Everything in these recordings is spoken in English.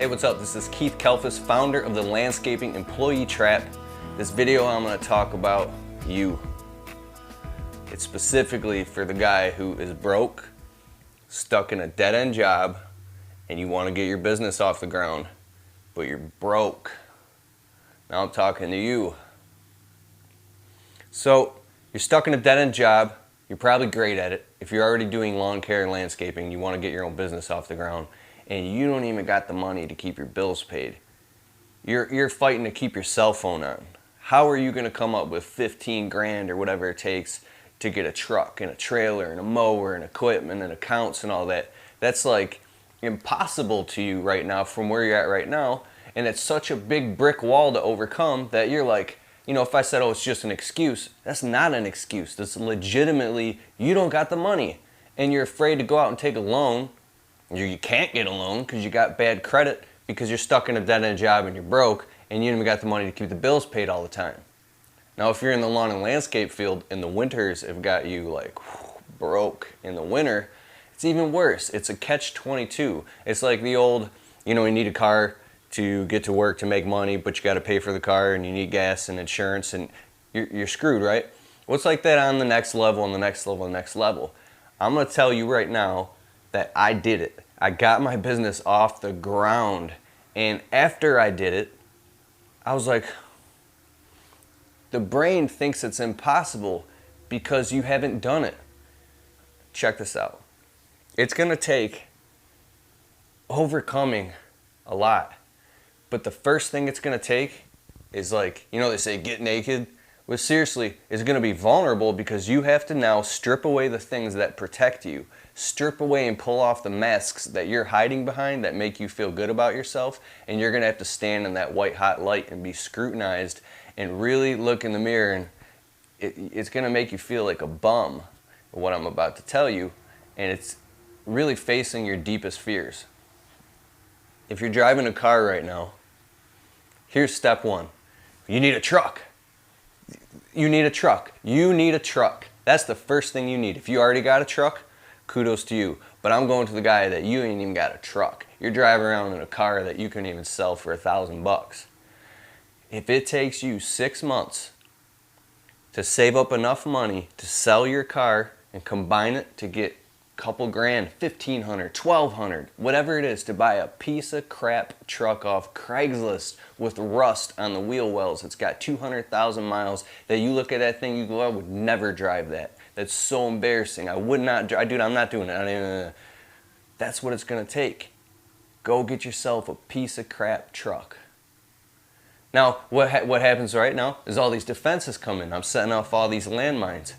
Hey, what's up? This is Keith Kalfas, founder of the Landscaping Employee Trap. This video I'm going to talk about you. It's specifically for the guy who is broke, stuck in a dead-end job, and you want to get your business off the ground, but you're broke. Now I'm talking to you. So, you're stuck in a dead-end job. You're probably great at it. If you're already doing lawn care and landscaping, you want to get your own business off the ground, and you don't even got the money to keep your bills paid. You're fighting to keep your cell phone on. How are you going to come up with 15 grand or whatever it takes to get a truck and a trailer and a mower and equipment and accounts and all that? That's like impossible to you right now from where you're at right now, and it's such a big brick wall to overcome that you're like, you know, if I said, oh, it's just an excuse, that's not an excuse. That's legitimately, you don't got the money and you're afraid to go out and take a loan. You can't get a loan because you got bad credit because you're stuck in a dead-end job and you're broke and you don't even got the money to keep the bills paid all the time. Now, if you're in the lawn and landscape field and the winters have got you like broke in the winter, it's even worse. It's a catch-22. It's like the old, you know, you need a car to get to work to make money, but you got to pay for the car and you need gas and insurance and you're screwed, right? Well, it's like that on the next level and the next level and the next level. I'm going to tell you right now that I did it. I got my business off the ground, and after I did it, I was like, the brain thinks it's impossible because you haven't done it. Check this out. It's going to take overcoming a lot, but the first thing it's going to take is, like, you know, they say get naked. Well, seriously, it's going to be vulnerable because you have to now strip away the things that protect you. Strip away and pull off the masks that you're hiding behind that make you feel good about yourself, and you're going to have to stand in that white hot light and be scrutinized and really look in the mirror, and it's going to make you feel like a bum, what I'm about to tell you, and it's really facing your deepest fears. If you're driving a car right now, here's step one. You need a truck. You need a truck. You need a truck. That's the first thing you need. If you already got a truck, kudos to you. But I'm going to the guy that you ain't even got a truck. You're driving around in a car that you couldn't even sell for $1,000. If it takes you 6 months to save up enough money to sell your car and combine it to get a couple grand, $1,500, $1,200, whatever it is, to buy a piece of crap truck off Craigslist with rust on the wheel wells, it's got 200,000 miles, that you look at that thing, you go, I would never drive that. That's so embarrassing. I would not drive. Dude, I'm not doing it. That's what it's going to take. Go get yourself a piece of crap truck. Now, what happens right now is all these defenses come in. I'm setting off all these landmines.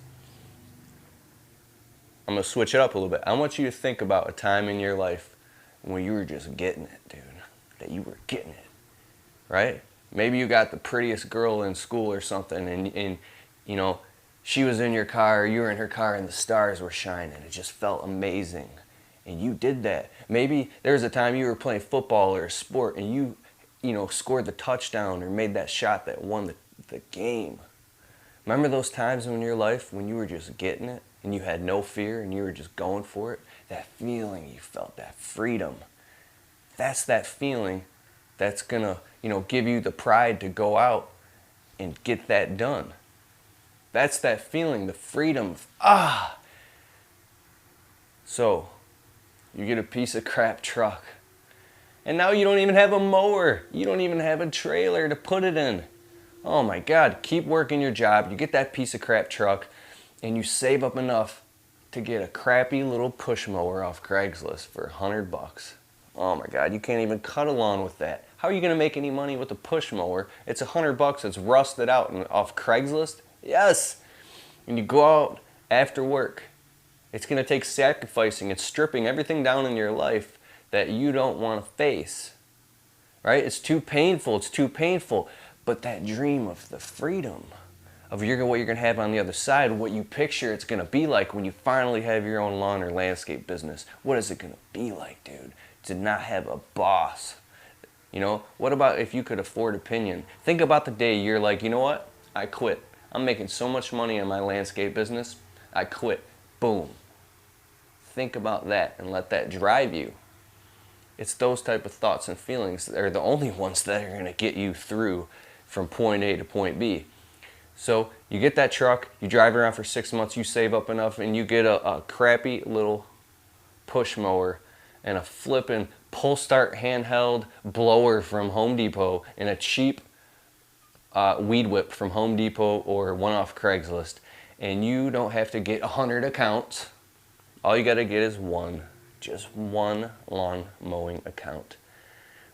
I'm going to switch it up a little bit. I want you to think about a time in your life when you were just getting it, dude. That you were getting it, right? Maybe you got the prettiest girl in school or something, and you know, she was in your car, you were in her car, and the stars were shining. It just felt amazing, and you did that. Maybe there was a time you were playing football or a sport, and you know, scored the touchdown or made that shot that won the game. Remember those times in your life when you were just getting it and you had no fear and you were just going for it? That feeling you felt, that freedom. That's that feeling that's gonna, you know, give you the pride to go out and get that done. That's that feeling, the freedom. So, you get a piece of crap truck. And now you don't even have a mower. You don't even have a trailer to put it in. Oh my God, keep working your job. You get that piece of crap truck and you save up enough to get a crappy little push mower off Craigslist for $100. Oh my God, you can't even cut a lawn with that. How are you gonna make any money with a push mower? It's $100, it's rusted out and off Craigslist? Yes. And you go out after work. It's gonna take sacrificing and stripping everything down in your life that you don't want to face, right? It's too painful, but that dream of the freedom of what you're going to have on the other side, what you picture it's going to be like when you finally have your own lawn or landscape business. What is it going to be like, dude, to not have a boss? You know, what about if you could afford opinion? Think about the day you're like, you know what, I quit. I'm making so much money in my landscape business, I quit. Boom. Think about that and let that drive you. It's those type of thoughts and feelings that are the only ones that are going to get you through from point A to point B. So you get that truck, you drive around for 6 months, you save up enough, and you get a crappy little push mower and a flippin' pull start handheld blower from Home Depot and a cheap weed whip from Home Depot or one off Craigslist. And you don't have to get 100 accounts. All you got to get is one. Just one lawn mowing account.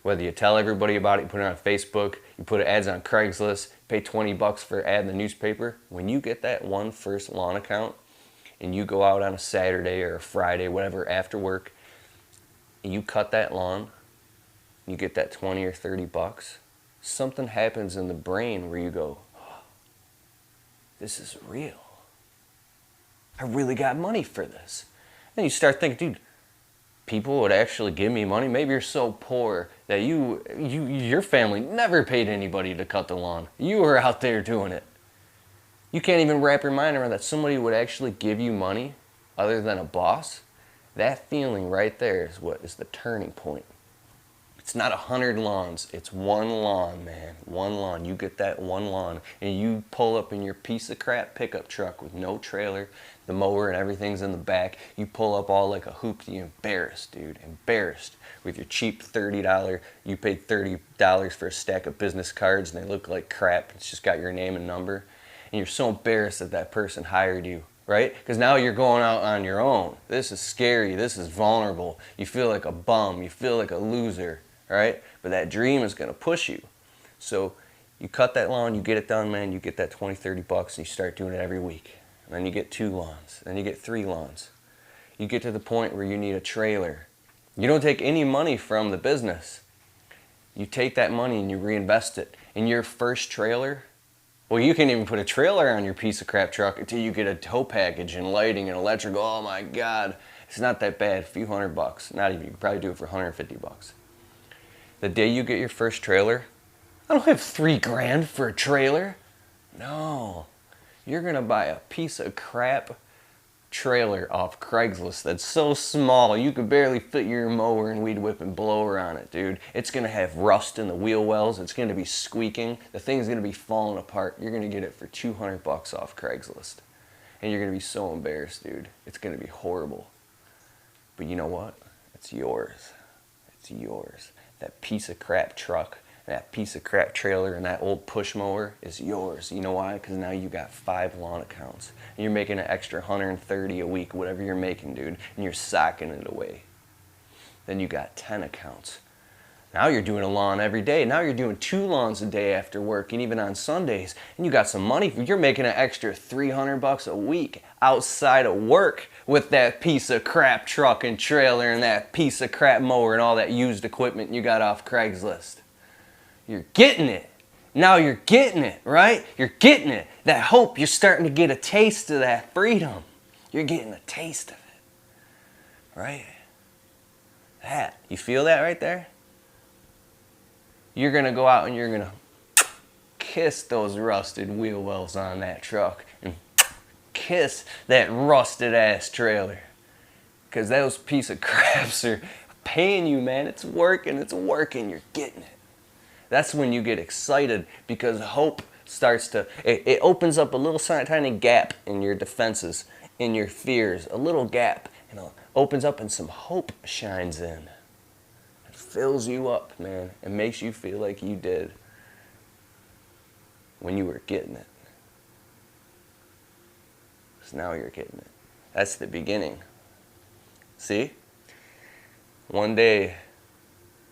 Whether you tell everybody about it, you put it on Facebook, you put ads on Craigslist, pay 20 bucks for an ad in the newspaper. When you get that one first lawn account and you go out on a Saturday or a Friday, whatever, after work, and you cut that lawn, you get that 20 or 30 bucks, something happens in the brain where you go, oh, this is real. I really got money for this. Then you start thinking, dude, people would actually give me money. Maybe you're so poor that your family never paid anybody to cut the lawn. You were out there doing it. You can't even wrap your mind around that somebody would actually give you money other than a boss. That feeling right there is what is the turning point. It's not 100 lawns. It's one lawn, man. One lawn. You get that one lawn and you pull up in your piece of crap pickup truck with no trailer, the mower and everything's in the back. You pull up all like a hoop. You're embarrassed, dude. Embarrassed with your cheap $30. You paid $30 for a stack of business cards and they look like crap. It's just got your name and number. And you're so embarrassed that that person hired you, right? Because now you're going out on your own. This is scary. This is vulnerable. You feel like a bum. You feel like a loser. Right? But that dream is going to push you. So you cut that lawn, you get it done, man, you get that 20, 30 bucks, and you start doing it every week. And then you get 2 lawns, then you get 3 lawns. You get to the point where you need a trailer. You don't take any money from the business. You take that money and you reinvest it. In your first trailer, well, you can't even put a trailer on your piece of crap truck until you get a tow package and lighting and electrical. Oh my God, it's not that bad, a few $100. Not even, you can probably do it for 150 bucks. The day you get your first trailer, I don't have $3,000 for a trailer. No, you're gonna buy a piece of crap trailer off Craigslist that's so small you could barely fit your mower and weed whip and blower on it, dude. It's gonna have rust in the wheel wells. It's gonna be squeaking. The thing's gonna be falling apart. You're gonna get it for 200 bucks off Craigslist. And you're gonna be so embarrassed, dude. It's gonna be horrible. But you know what? It's yours. It's yours. That piece of crap truck, that piece of crap trailer, and that old push mower is yours. You know why? Because now you got 5 lawn accounts. And you're making an extra 130 a week, whatever you're making, dude, and you're socking it away. Then you got 10 accounts. Now you're doing a lawn every day. Now you're doing 2 lawns a day after work and even on Sundays. And you got some money. You're making an extra 300 bucks a week outside of work with that piece of crap truck and trailer and that piece of crap mower and all that used equipment you got off Craigslist. You're getting it. Now you're getting it, right? You're getting it. That hope, you're starting to get a taste of that freedom. You're getting a taste of it, right? That, you feel that right there? You're going to go out and you're going to kiss those rusted wheel wells on that truck and kiss that rusted ass trailer. Because those piece of craps are paying you, man. It's working, you're getting it. That's when you get excited because hope starts to, it opens up a little tiny gap in your defenses, in your fears, a little gap, and it opens up and some hope shines in. Fills you up, man, and makes you feel like you did when you were getting it. So now you're getting it. That's the beginning. See? One day,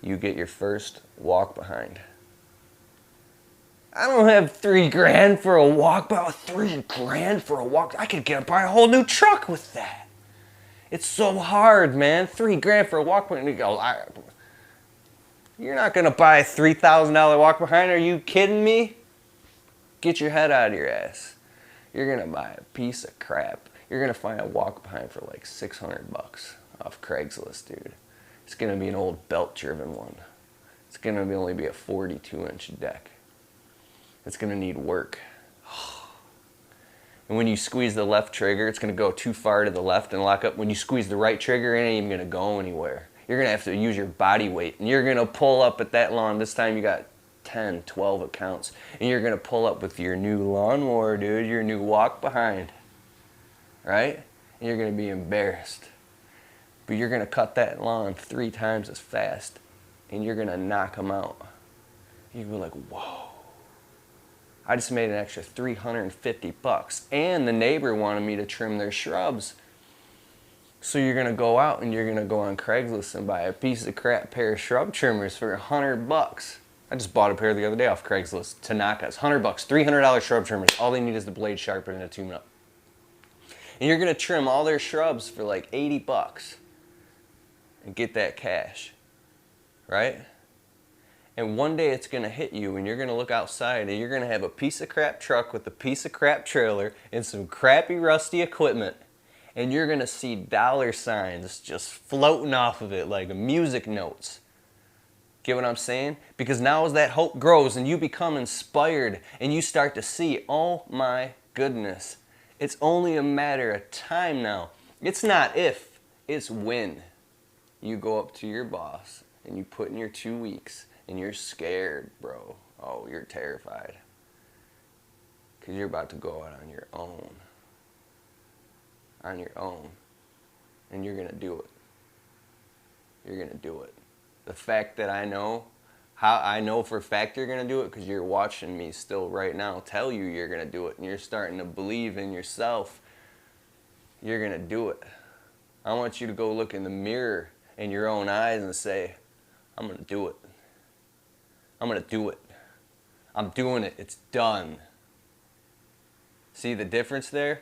you get your first walk behind. I don't have $3,000 for a walk, but $3,000 for a walk, I could buy a whole new truck with that. It's so hard, man. $3,000 for a walk behind. You go, you're not going to buy a $3,000 walk behind. Are you kidding me? Get your head out of your ass. You're going to buy a piece of crap. You're going to find a walk behind for like 600 bucks off Craigslist, dude. It's going to be an old belt-driven one. It's going to only be a 42-inch deck. It's going to need work. And when you squeeze the left trigger, it's going to go too far to the left and lock up. When you squeeze the right trigger, it ain't even going to go anywhere. You're going to have to use your body weight, and you're going to pull up at that lawn. This time you got 10, 12 accounts, and you're going to pull up with your new lawnmower, dude, your new walk behind, right? And you're going to be embarrassed. But you're going to cut that lawn 3 times as fast, and you're going to knock them out. You're going to be like, whoa, I just made an extra $350, and the neighbor wanted me to trim their shrubs. So you're going to go out and you're going to go on Craigslist and buy a piece of crap pair of shrub trimmers for $100. I just bought a pair the other day off Craigslist. Tanakas, $100, $300 shrub trimmers. All they need is the blade sharpened and a tune-up. And you're going to trim all their shrubs for like $80 and get that cash, right? And one day it's going to hit you and you're going to look outside and you're going to have a piece of crap truck with a piece of crap trailer and some crappy rusty equipment. And you're going to see dollar signs just floating off of it like music notes. Get what I'm saying? Because now as that hope grows and you become inspired and you start to see, oh my goodness, it's only a matter of time now. It's not if, it's when you go up to your boss and you put in your 2 weeks and you're scared, bro. Oh, you're terrified. Because you're about to go out on your own. On your own, and you're gonna do it. You're gonna do it. The fact that I know for a fact you're gonna do it because you're watching me still right now tell you you're gonna do it, and you're starting to believe in yourself. You're gonna do it. I want you to go look in the mirror in your own eyes and say, I'm gonna do it. I'm gonna do it. I'm doing it. It's done. See the difference there?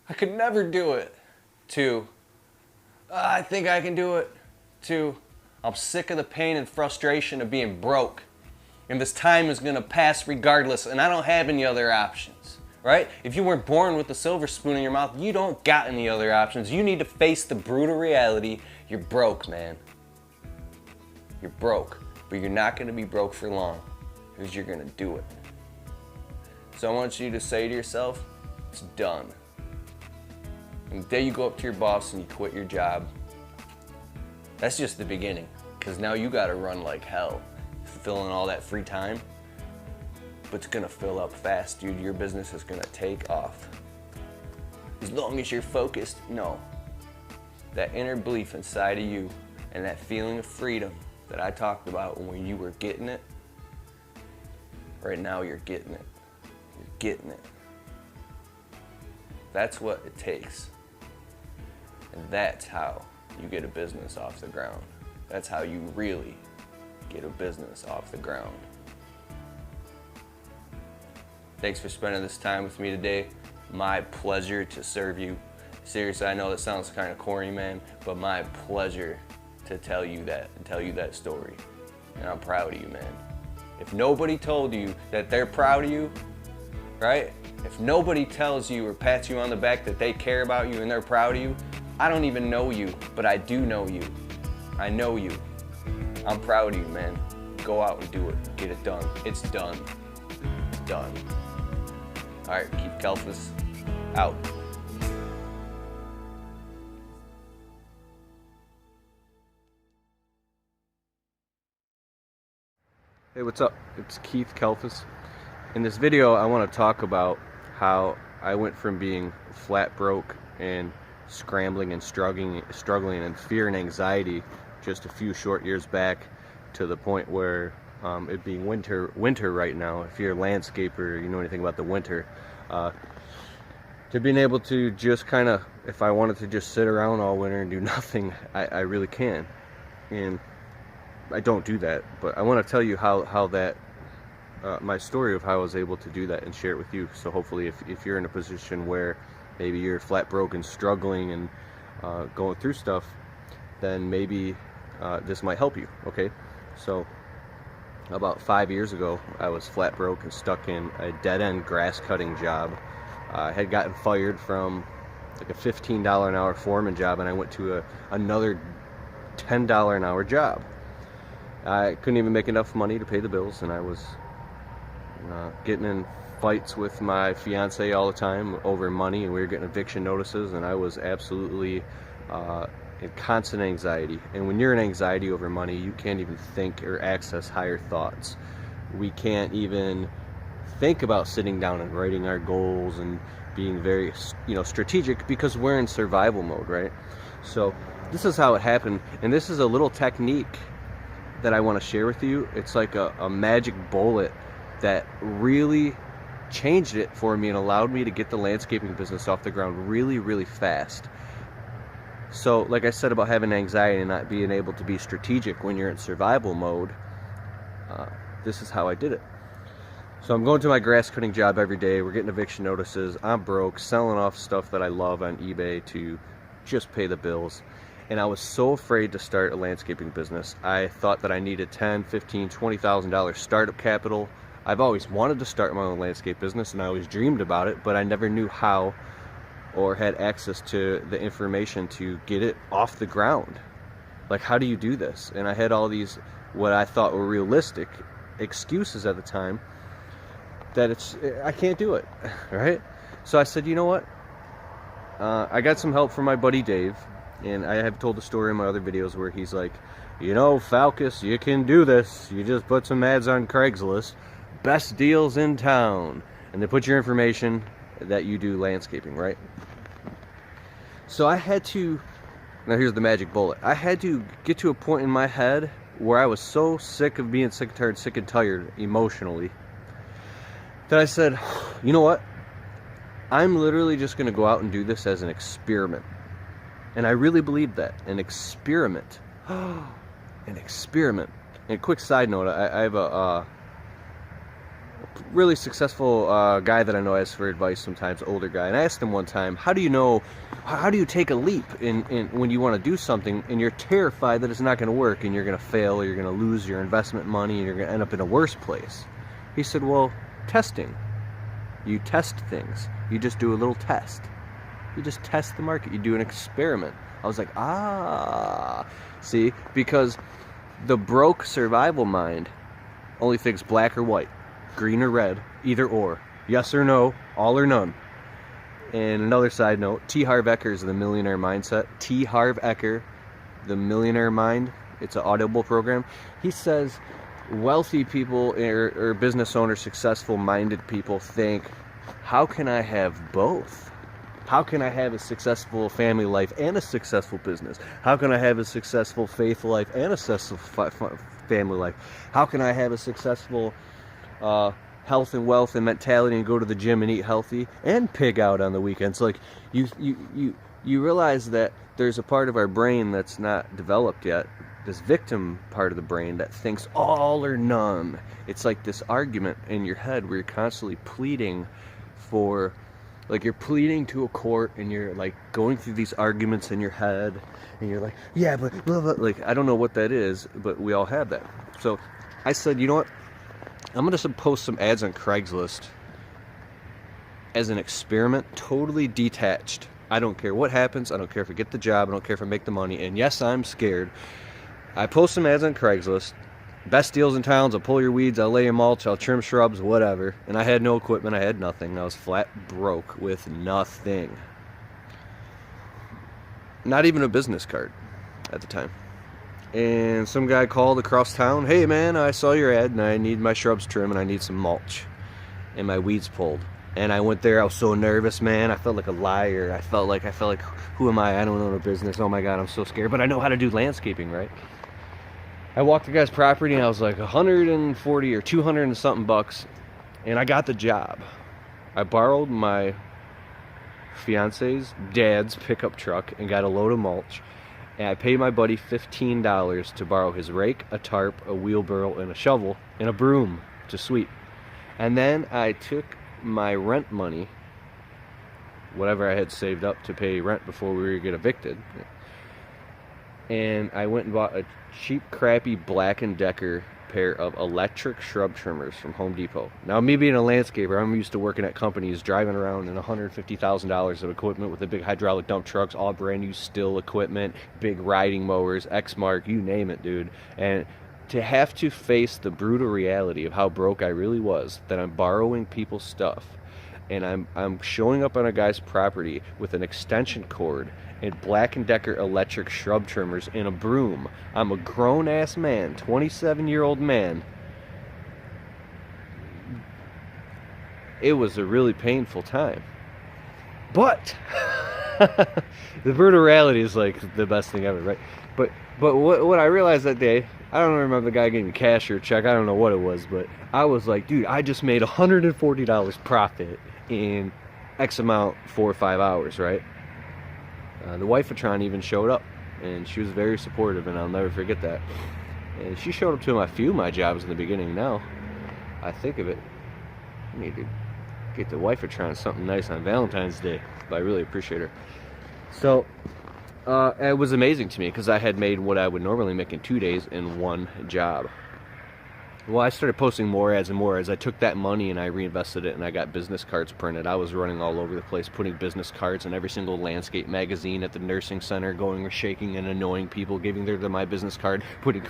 I could never do it. To, I think I can do it. To, I'm sick of the pain and frustration of being broke. And this time is going to pass regardless, and I don't have any other options. Right? If you weren't born with a silver spoon in your mouth, you don't got any other options. You need to face the brutal reality. You're broke, man. You're broke. But you're not going to be broke for long, because you're going to do it. So I want you to say to yourself, it's done. And the day you go up to your boss and you quit your job, that's just the beginning. Because now you got to run like hell, filling all that free time. But it's going to fill up fast, dude. Your business is going to take off. As long as you're focused, no. That inner belief inside of you and that feeling of freedom that I talked about when you were getting it, right now you're getting it. You're getting it. That's what it takes. And that's how you get a business off the ground. That's how you really get a business off the ground. Thanks for spending this time with me today. My pleasure to serve you. Seriously, I know that sounds kind of corny, man, but my pleasure to tell you that story. And I'm proud of you, man. If nobody told you that they're proud of you, right? If nobody tells you or pats you on the back that they care about you and they're proud of you, I don't even know you, but I do know you. I know you. I'm proud of you, man. Go out and do it. Get it done. It's done. It's done. All right, Keith Kalfas out. Hey, what's up? It's Keith Kalfas. In this video, I want to talk about how I went from being flat broke and scrambling and struggling and fear and anxiety just a few short years back to the point where it being winter right now, if you're a landscaper, you know anything about the winter, to being able to just kind of, if I wanted to just sit around all winter and do nothing, I really can. And I don't do that, but I want to tell you how that my story of how I was able to do that and share it with you. So hopefully if you're in a position where maybe you're flat broke and struggling and going through stuff, then maybe this might help you, okay? So about 5 years ago, I was flat broke and stuck in a dead-end grass cutting job. I had gotten fired from like a $15 an hour foreman job, and I went to another $10 an hour job. I couldn't even make enough money to pay the bills, and I was getting in fights with my fiance all the time over money, and we were getting eviction notices, and I was absolutely and constant anxiety. And when you're in anxiety over money, you can't even think or access higher thoughts. We can't even think about sitting down and writing our goals and being very, strategic, because we're in survival mode, right? So this is how it happened, and this is a little technique that I want to share with you. It's like a magic bullet that really changed it for me and allowed me to get the landscaping business off the ground really, really fast. So like I said about having anxiety and not being able to be strategic when you're in survival mode, this is how I did it. So I'm going to my grass cutting job every day. We're getting eviction notices. I'm broke, selling off stuff that I love on eBay to just pay the bills. And I was so afraid to start a landscaping business. I thought that I needed $10,000, $15,000, $20,000 startup capital. I've always wanted to start my own landscape business, and I always dreamed about it, but I never knew how or had access to the information to get it off the ground. Like, how do you do this? And I had all these, what I thought were realistic excuses at the time, that I can't do it, right? So I said, you know what? I got some help from my buddy Dave, and I have told the story in my other videos where he's like, Falcus, you can do this. You just put some ads on Craigslist, best deals in town, and they put your information that you do landscaping, right? So I had to, now here's the magic bullet. I had to get to a point in my head where I was so sick of being sick and tired emotionally, that I said, you know what? I'm literally just going to go out and do this as an experiment. And I really believe that. An experiment. An experiment. And a quick side note, I have a really successful guy that I know asks for advice sometimes, older guy. And I asked him one time, how do you take a leap in when you want to do something and you're terrified that it's not going to work and you're going to fail or you're going to lose your investment money and you're going to end up in a worse place? He said, well, testing. You test things. You just do a little test. You just test the market. You do an experiment. I was like, see, because the broke survival mind only thinks black or white, green or red, either or, yes or no, all or none. And another side note, T. Harv Eker's The Millionaire Mindset. T. Harv Eker, The Millionaire Mind. It's an Audible program. He says wealthy people or business owners, successful minded people think, how can I have both? How can I have a successful family life and a successful business? How can I have a successful faith life and a successful family life? How can I have a successful health and wealth and mentality and go to the gym and eat healthy and pig out on the weekends? Like, you realize that there's a part of our brain that's not developed yet, this victim part of the brain that thinks all or none. It's like this argument in your head where you're constantly pleading for, like, you're pleading to a court and you're like going through these arguments in your head and you're like, yeah, but blah, blah. Like, I don't know what that is, but we all have that. So I said, you know what? I'm going to post some ads on Craigslist as an experiment, totally detached. I don't care what happens. I don't care if I get the job. I don't care if I make the money. And yes, I'm scared. I post some ads on Craigslist. Best deals in towns. I'll pull your weeds. I'll lay your mulch. I'll trim shrubs, whatever. And I had no equipment. I had nothing. I was flat broke with nothing. Not even a business card at the time. And some guy called across town. Hey, man, I saw your ad and I need my shrubs trimmed and I need some mulch and my weeds pulled. And I went there. I was so nervous, man. I felt like a liar. I felt like, who am I? I don't own a business. Oh my God, I'm so scared. But I know how to do landscaping, right? I walked the guy's property and I was like 140 or 200 and something bucks, and I got the job. I borrowed my fiance's dad's pickup truck and got a load of mulch, and I paid my buddy $15 to borrow his rake, a tarp, a wheelbarrow, and a shovel, and a broom to sweep. And then I took my rent money, whatever I had saved up to pay rent before we were get evicted, and I went and bought a cheap, crappy Black & Decker pair of electric shrub trimmers from Home Depot. Now, me being a landscaper, I'm used to working at companies, driving around in $150,000 of equipment with the big hydraulic dump trucks, all brand new Stihl equipment, big riding mowers, Exmark, you name it, dude. And to have to face the brutal reality of how broke I really was, that I'm borrowing people's stuff, and I'm showing up on a guy's property with an extension cord and Black & Decker electric shrub trimmers and a broom. I'm a grown-ass man, 27-year-old man. It was a really painful time. But the brutal reality is like the best thing ever, right? But what I realized that day, I don't remember the guy giving me cash or a check, I don't know what it was, but I was like, dude, I just made $140 profit in X amount, 4 or 5 hours, right? The wife of Tron even showed up, and she was very supportive, and I'll never forget that. And she showed up to a few of my jobs in the beginning. Now I think of it, I need to get the wife of Tron something nice on Valentine's Day, but I really appreciate her. So it was amazing to me because I had made what I would normally make in 2 days in one job. Well, I started posting more ads and more ads. I took that money and I reinvested it, and I got business cards printed. I was running all over the place, putting business cards in every single landscape magazine at the nursing center, going shaking and annoying people, giving them my business card, putting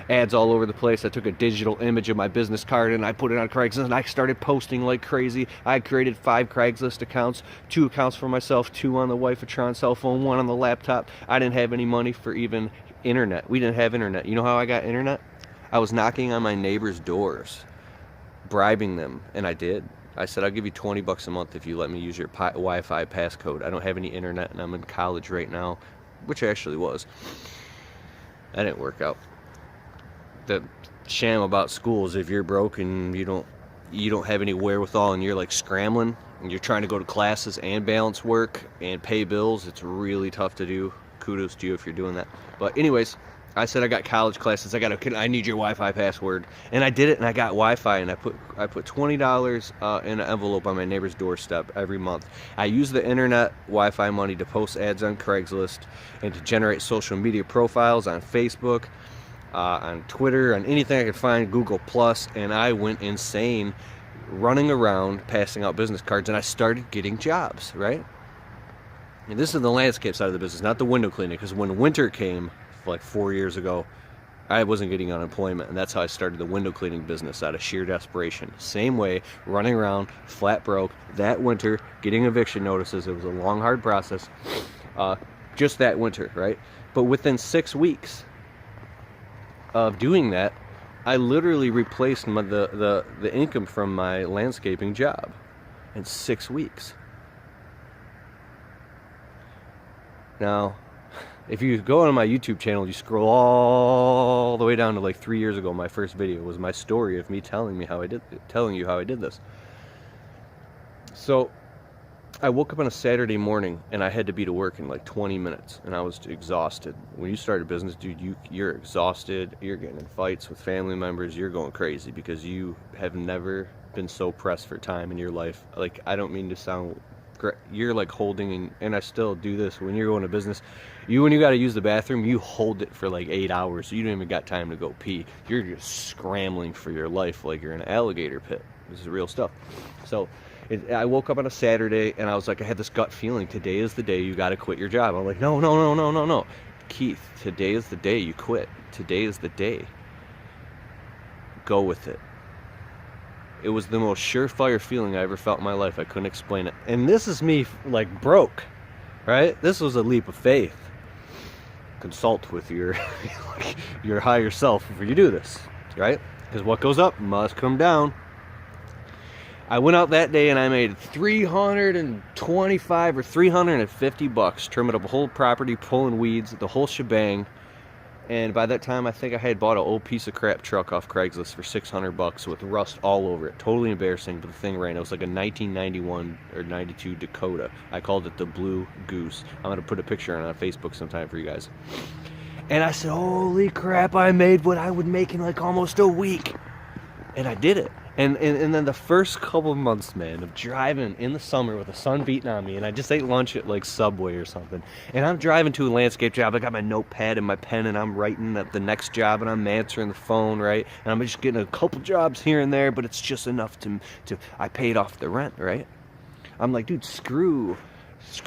ads all over the place. I took a digital image of my business card and I put it on Craigslist, and I started posting like crazy. I created 5 Craigslist accounts, 2 accounts for myself, 2 on the wife of Tron cell phone, 1 on the laptop. I didn't have any money for even internet. We didn't have internet. You know how I got internet? I was knocking on my neighbors' doors, bribing them, and I did. I said, I'll give you $20 a month if you let me use your Wi-Fi passcode. I don't have any internet, and I'm in college right now, which I actually was. That didn't work out. The sham about school is if you're broke and you don't have any wherewithal and you're like scrambling and you're trying to go to classes and balance work and pay bills, it's really tough to do. Kudos to you if you're doing that. But anyways, I said I got college classes. I need your Wi-Fi password, and I did it, and I got Wi-Fi, and I put $20 in an envelope on my neighbor's doorstep every month. I used the internet Wi-Fi money to post ads on Craigslist and to generate social media profiles on Facebook, on Twitter, on anything I could find, Google Plus, and I went insane running around passing out business cards, and I started getting jobs, right? And this is the landscape side of the business, not the window cleaning, because when winter came, like 4 years ago, I wasn't getting unemployment, and that's how I started the window cleaning business out of sheer desperation. Same way, running around, flat broke, that winter, getting eviction notices. It was a long, hard process, just that winter, right? But within 6 weeks of doing that, I literally replaced the income from my landscaping job in 6 weeks. Now, if you go on my YouTube channel, you scroll all the way down to like 3 years ago, my first video was my story of me telling you how I did this. So I woke up on a Saturday morning and I had to be to work in like 20 minutes, and I was exhausted. When you start a business, dude, you're exhausted. You're getting in fights with family members. You're going crazy because you have never been so pressed for time in your life. Like, I don't mean to sound great. You're like holding, and I still do this when you're going to business. When you got to use the bathroom, you hold it for like 8 hours. So you don't even got time to go pee. You're just scrambling for your life like you're in an alligator pit. This is real stuff. So I woke up on a Saturday and I was like, I had this gut feeling. Today is the day you got to quit your job. I'm like, no. Keith, today is the day you quit. Today is the day. Go with it. It was the most surefire feeling I ever felt in my life. I couldn't explain it. And this is me like broke, right? This was a leap of faith. Consult with your higher self before you do this, right? Because what goes up must come down. I went out that day and I made $325 or $350 trimming up a whole property, pulling weeds, the whole shebang. And by that time, I think I had bought an old piece of crap truck off Craigslist for $600 with rust all over it. Totally embarrassing, but the thing ran. It was like a 1991 or 92 Dakota. I called it the Blue Goose. I'm going to put a picture on Facebook sometime for you guys. And I said, holy crap, I made what I would make in like almost a week. And I did it. And then the first couple of months, man, of driving in the summer with the sun beating on me, and I just ate lunch at like Subway or something, and I'm driving to a landscape job. I got my notepad and my pen, and I'm writing at the next job, and I'm answering the phone, right? And I'm just getting a couple jobs here and there, but it's just enough to I paid off the rent, right? I'm like, dude, screw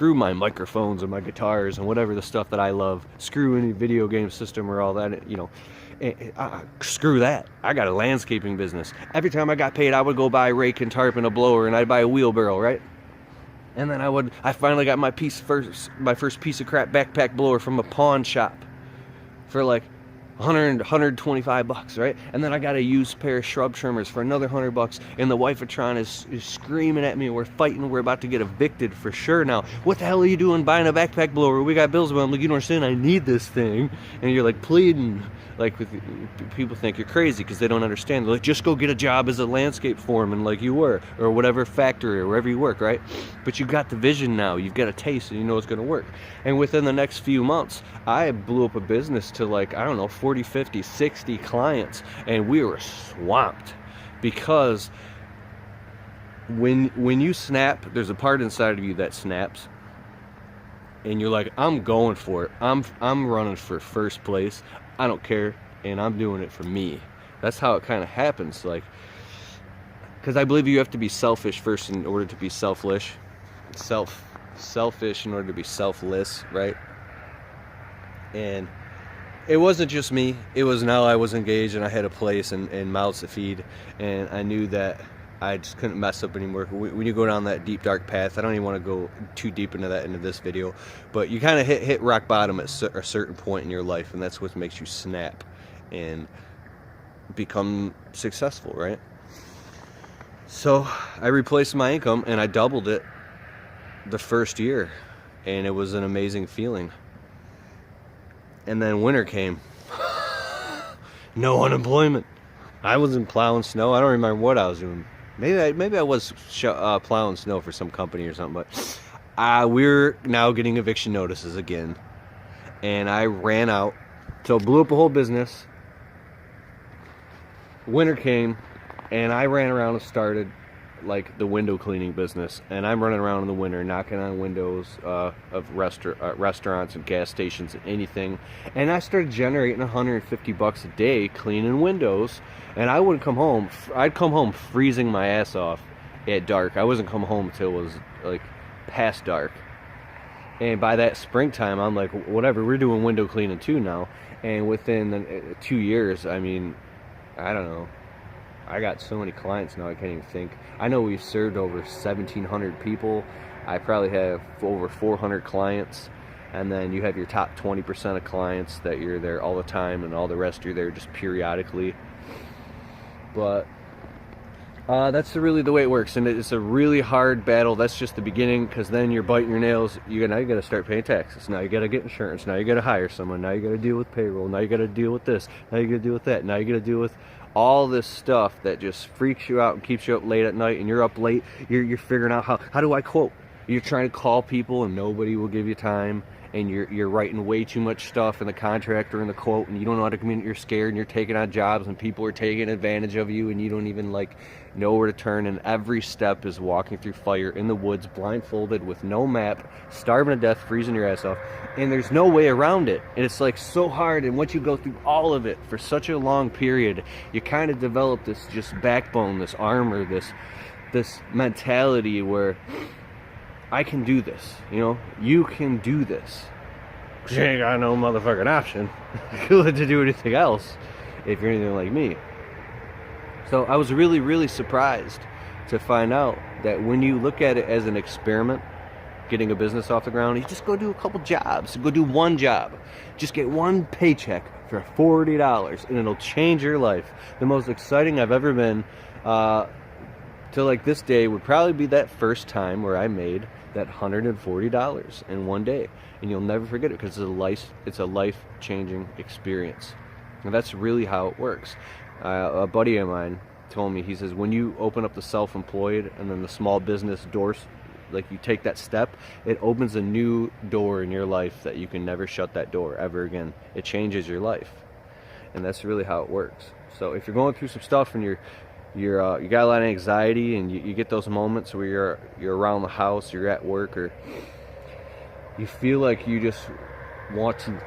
my microphones and my guitars and whatever the stuff that I love. Screw any video game system or all that, you know. Screw that. I got a landscaping business. Every time I got paid, I would go buy a rake and tarp and a blower, and I'd buy a wheelbarrow, right? And then I finally got my first piece of crap backpack blower from a pawn shop for like 125 bucks, right? And then I got a used pair of shrub trimmers for another $100, and the wife of Tron is screaming at me. We're fighting. We're about to get evicted for sure now. What the hell are you doing buying a backpack blower? We got bills. But I'm like, you don't understand. I need this thing. And you're like pleading. Like, people think you're crazy because they don't understand. They're like, just go get a job as a landscape foreman like you were, or whatever factory or wherever you work, right? But you got the vision now. You've got a taste, and you know it's going to work. And within the next few months, I blew up a business to like, I don't know, 40, 50, 60 clients, and we were swamped because when you snap, there's a part inside of you that snaps, and you're like, I'm going for it. I'm running for first place. I don't care, and I'm doing it for me. That's how it kind of happens, like, because I believe you have to be selfish first in order to be selfish in order to be selfless, right? And it wasn't just me. It was now I was engaged, and I had a place and mouths to feed, and I knew that I just couldn't mess up anymore. When you go down that deep, dark path, I don't even want to go too deep into this video, but you kind of hit rock bottom at a certain point in your life, and that's what makes you snap and become successful, right? So I replaced my income, and I doubled it the first year, and it was an amazing feeling. And then winter came. No unemployment. I wasn't plowing snow. I don't remember what I was doing. Maybe I was plowing snow for some company or something, but we're now getting eviction notices again. And I ran out, so blew up a whole business. Winter came, and I ran around and started like the window cleaning business. And I'm running around in the winter, knocking on windows of restaurants and gas stations and anything. And I started generating $150 a day cleaning windows. And I wouldn't come home. I'd come home freezing my ass off at dark. I wasn't come home until it was like past dark. And by that springtime, I'm like, whatever, we're doing window cleaning too now. And within 2 years, I mean, I don't know. I got so many clients now I can't even think. I know we've served over 1,700 people. I probably have over 400 clients. And then you have your top 20% of clients that you're there all the time, and all the rest you're there just periodically. But that's really the way it works, and it's a really hard battle. That's just the beginning, because then you're biting your nails. Now you got to start paying taxes. Now you got to get insurance. Now you got to hire someone. Now you got to deal with payroll. Now you got to deal with this. Now you got to deal with that. Now you got to deal with all this stuff that just freaks you out and keeps you up late at night, and you're up late. You're figuring out how do I quote. You're trying to call people, and nobody will give you time. And you're writing way too much stuff in the contract or in the quote, and you don't know how to communicate. You're scared, and you're taking on jobs, and people are taking advantage of you, and you don't even know where to turn. And every step is walking through fire in the woods, blindfolded, with no map, starving to death, freezing your ass off, and there's no way around it. And it's like so hard. And once you go through all of it for such a long period, you kind of develop this just backbone, this armor, this mentality where I can do this, you can do this. You ain't got no motherfucking option to do anything else if you're anything like me. So I was really, really surprised to find out that when you look at it as an experiment, getting a business off the ground, you just go do a couple jobs, go do one job, just get one paycheck for $40, and it'll change your life. The most exciting I've ever been to this day would probably be that first time where I made that $140 in one day, and you'll never forget it, because it's a life-changing experience. And that's really how it works. A buddy of mine told me, he says, when you open up the self-employed and then the small business doors, you take that step, it opens a new door in your life that you can never shut that door ever again. It changes your life, and that's really how it works. So if you're going through some stuff and you got a lot of anxiety, and you get those moments where you're around the house, you're at work, or you feel like you just want to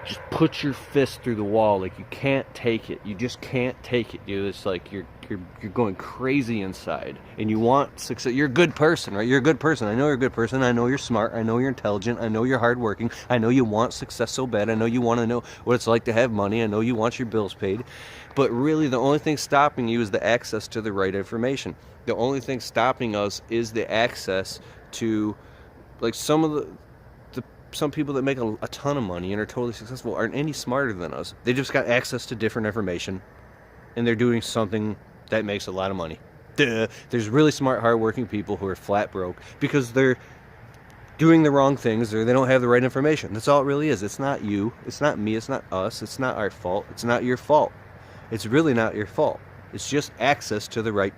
just put your fist through the wall. Like, you can't take it. You just can't take it, dude. It's like you're going crazy inside, and you want success. You're a good person, right? You're a good person. I know you're a good person. I know you're smart. I know you're intelligent. I know you're hardworking. I know you want success so bad. I know you want to know what it's like to have money. I know you want your bills paid. But really, the only thing stopping you is the access to the right information. The only thing stopping us is the access to, like, some people that make a ton of money and are totally successful aren't any smarter than us. They just got access to different information, and they're doing something that makes a lot of money. Duh. There's really smart, hardworking people who are flat broke because they're doing the wrong things, or they don't have the right information. That's all it really is. It's not you. It's not me. It's not us. It's not our fault. It's not your fault. It's really not your fault. It's just access to the right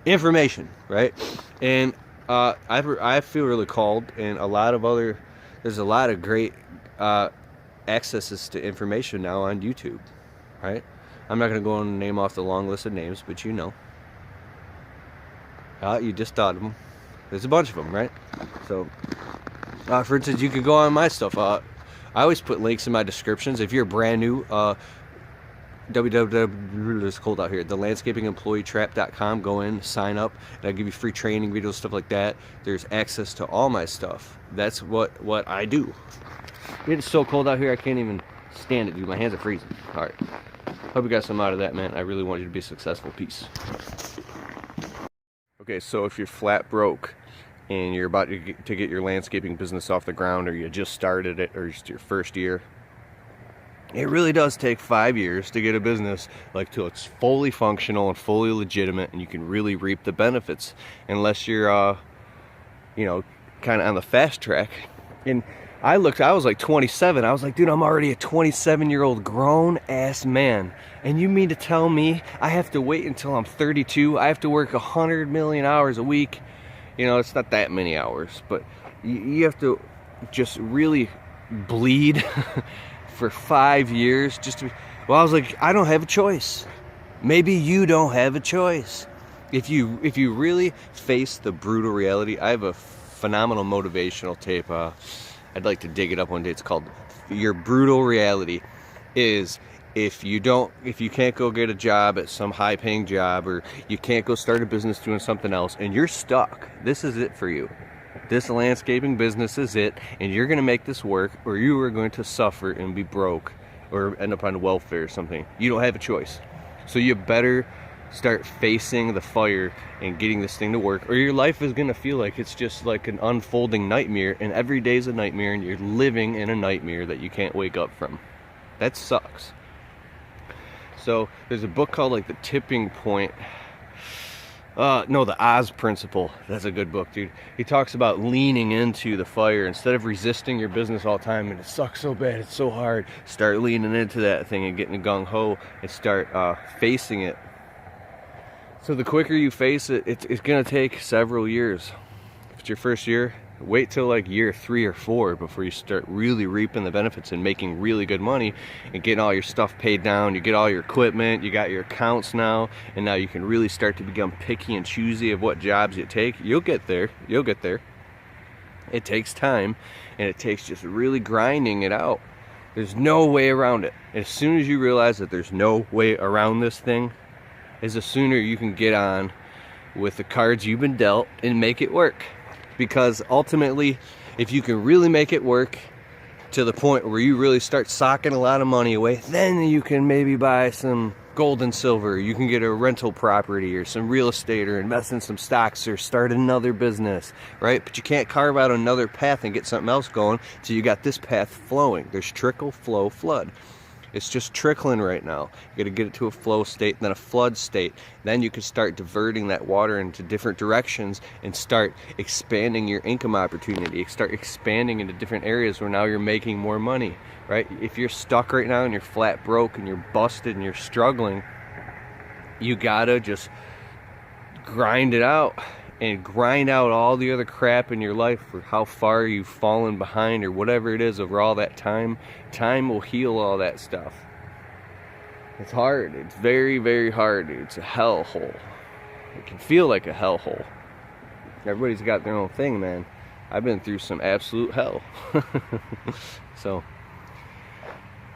information, right? And I feel really called, and there's a lot of great accesses to information now on YouTube, right? I'm not going to go and name off the long list of names, but you know. You just thought of them. There's a bunch of them, right? So, for instance, you could go on my stuff. I always put links in my descriptions. If you're brand new, it's cold out here, thelandscapingemployeetrap.com. Go in, sign up, and I'll give you free training videos, stuff like that. There's access to all my stuff. That's what I do. It's so cold out here, I can't even stand it, dude. My hands are freezing. All right. Hope you got some out of that, man. I really want you to be successful. Peace. Okay, so if you're flat broke and you're about to get your landscaping business off the ground, or you just started it, or it's your first year, it really does take 5 years to get a business like till it's fully functional and fully legitimate, and you can really reap the benefits, unless you're kind of on the fast track. And I was like 27. I was like, dude, I'm already a 27-year-old grown ass man, and you mean to tell me I have to wait until I'm 32? I have to work 100 million hours a week? It's not that many hours, but you have to just really bleed for 5 years just to. Well, I was like, I don't have a choice. Maybe you don't have a choice. If you really face the brutal reality, I have a phenomenal motivational tape. I'd like to dig it up one day. It's called Your Brutal Reality. Is if you can't go get a job at some high-paying job, or you can't go start a business doing something else, and you're stuck, this is it for you. This landscaping business is it, and you're going to make this work, or you are going to suffer and be broke, or end up on welfare or something. You don't have a choice. So you better start facing the fire and getting this thing to work, or your life is going to feel like it's just like an unfolding nightmare, and every day's a nightmare, and you're living in a nightmare that you can't wake up from. That sucks. So there's a book called like The Tipping Point. The Oz Principle. That's a good book, dude. He talks about leaning into the fire instead of resisting your business all the time, and it sucks so bad, it's so hard. Start leaning into that thing and getting gung-ho and start facing it. So the quicker you face it, it's going to take several years. If it's your first year, wait till like year 3 or 4 before you start really reaping the benefits and making really good money and getting all your stuff paid down. You get all your equipment, you got your accounts now, and now you can really start to become picky and choosy of what jobs you take. You'll get there. It takes time, and it takes just really grinding it out. There's no way around it. As soon as you realize that there's no way around this thing, is the sooner you can get on with the cards you've been dealt and make it work. Because ultimately, if you can really make it work to the point where you really start socking a lot of money away, then you can maybe buy some gold and silver. You can get a rental property or some real estate, or invest in some stocks, or start another business, right? But you can't carve out another path and get something else going till you got this path flowing. There's trickle, flow, flood. It's just trickling right now. You got to get it to a flow state, then a flood state. Then you can start diverting that water into different directions and start expanding your income opportunity. Start expanding into different areas where now you're making more money, right? If you're stuck right now and you're flat broke and you're busted and you're struggling, you got to just grind it out and grind out all the other crap in your life for how far you've fallen behind, or whatever it is over all that time. Time will heal all that stuff. It's hard. It's very, very hard. It's a hellhole. It can feel like a hellhole. Everybody's got their own thing, man. I've been through some absolute hell. So,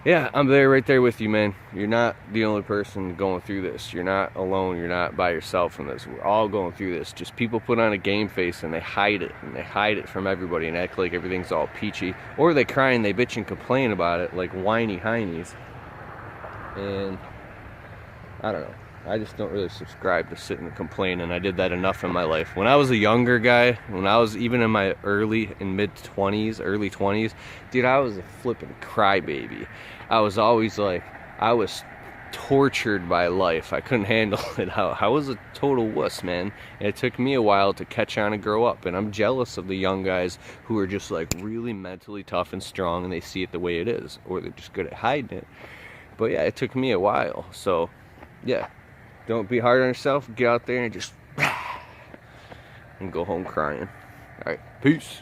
yeah, I'm there, right there with you, man. You're not the only person going through this. You're not alone. You're not by yourself in this. We're all going through this. Just people put on a game face and they hide it. And they hide it from everybody and act like everything's all peachy. Or they cry and they bitch and complain about it like whiny heinies. And I don't know. I just don't really subscribe to sitting and complain, and I did that enough in my life. When I was a younger guy, when I was even in my early and early 20s, dude, I was a flipping crybaby. I was always like, I was tortured by life. I couldn't handle it. I was a total wuss, man. And it took me a while to catch on and grow up. And I'm jealous of the young guys who are just like really mentally tough and strong, and they see it the way it is, or they're just good at hiding it. But yeah, it took me a while. So yeah, don't be hard on yourself. Get out there and just and go home crying. All right, peace.